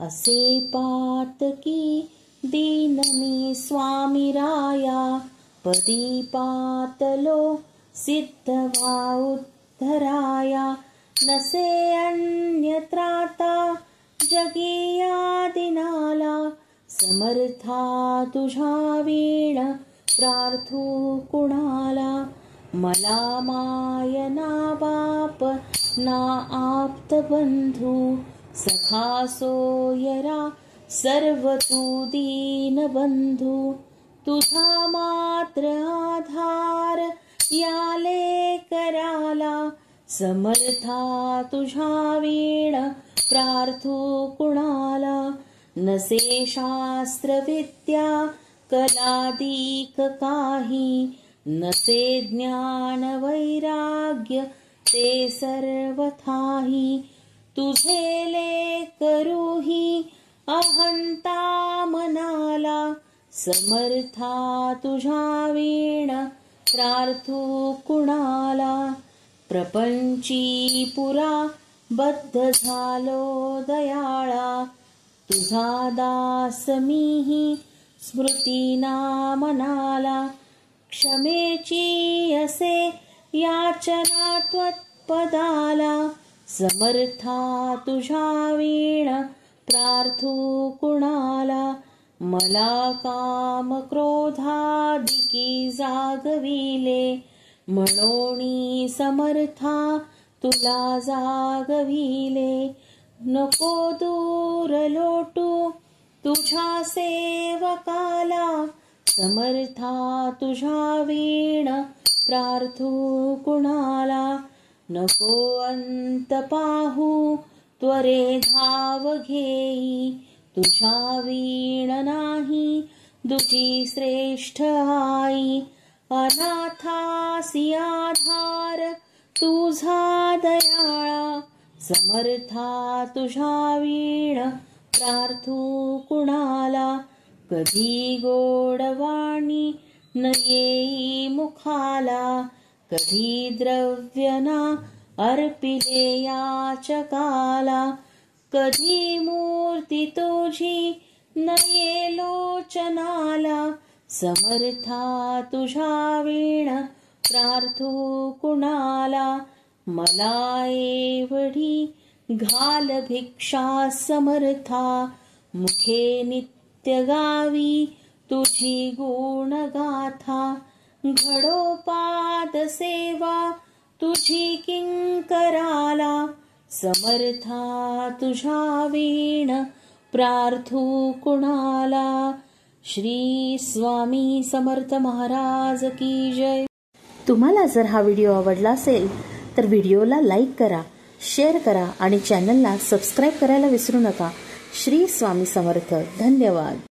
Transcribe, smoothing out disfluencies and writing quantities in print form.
असे पातकी दीन मी स्वामी राया, पदी पातलो सिद्ध व्हा उद्धराया, नसे अन्यत्राता जगी या दिनाला, समर्था तुझा वीण प्रार्थू कुणाला, मला माय ना बाप ना आप्त बंधू, सखा सोयरा सर्व तू दीन बंधू, तुझा मात्र आधार याले कराला, समर्था तुझा वीण प्रार्थू कुणाला, नसे शास्त्र विद्या कलादीक काही, नसे ज्ञान वैराग्य ते सर्वथाही, तुझे ले करूही अहंता मनाला, समर्था तुझा वीण प्रार्थू कुणाला, प्रपंची पुरा बद्ध झालो दयाळा, तुझा दास मीही स्मृतीना मनाला, क्षमेची असे याचना त्वत्पदाला, समर्था तुझा वीण प्रार्थू कुणाला, मला काम क्रोधादिकी जागविले, म्हणोनी समर्था तुला जागविले, नको दूर लोटू तुझ्या सेवकाला, समर्था तुझा वीण प्रार्थू कुणाला, नको अंत पाहू त्वरे धाव घेई, तुझा वीण नाही दुजी श्रेष्ठ आई, अनाथासी आधार तुझा दयाळा, समर्था तुझा वीण प्रार्थू कुणाला, कधी गोडवाणी न येई मुखाला, कधी द्रव्य ना अर्पिले याचकाला, कधी मूर्ती तुझी न ये लोचनाला, समर्था तुझा वीण प्रार्थू कुणाला, मला एवढी घाल भिक्षा समर्था, मुखे नित्य गावी तुझी गुण गाथा, घडो पाद सेवा तुझी किंकराला, समर्था तुझा वीण प्रार्थू कुणाला. श्री स्वामी समर्थ महाराज की जय. तुम्हाला जर हा व्हिडिओ आवडला असेल तर व्हिडिओला लाईक करा, शेअर करा आणि चॅनलला सबस्क्राईब करायला विसरू नका. श्री स्वामी समर्थ. धन्यवाद.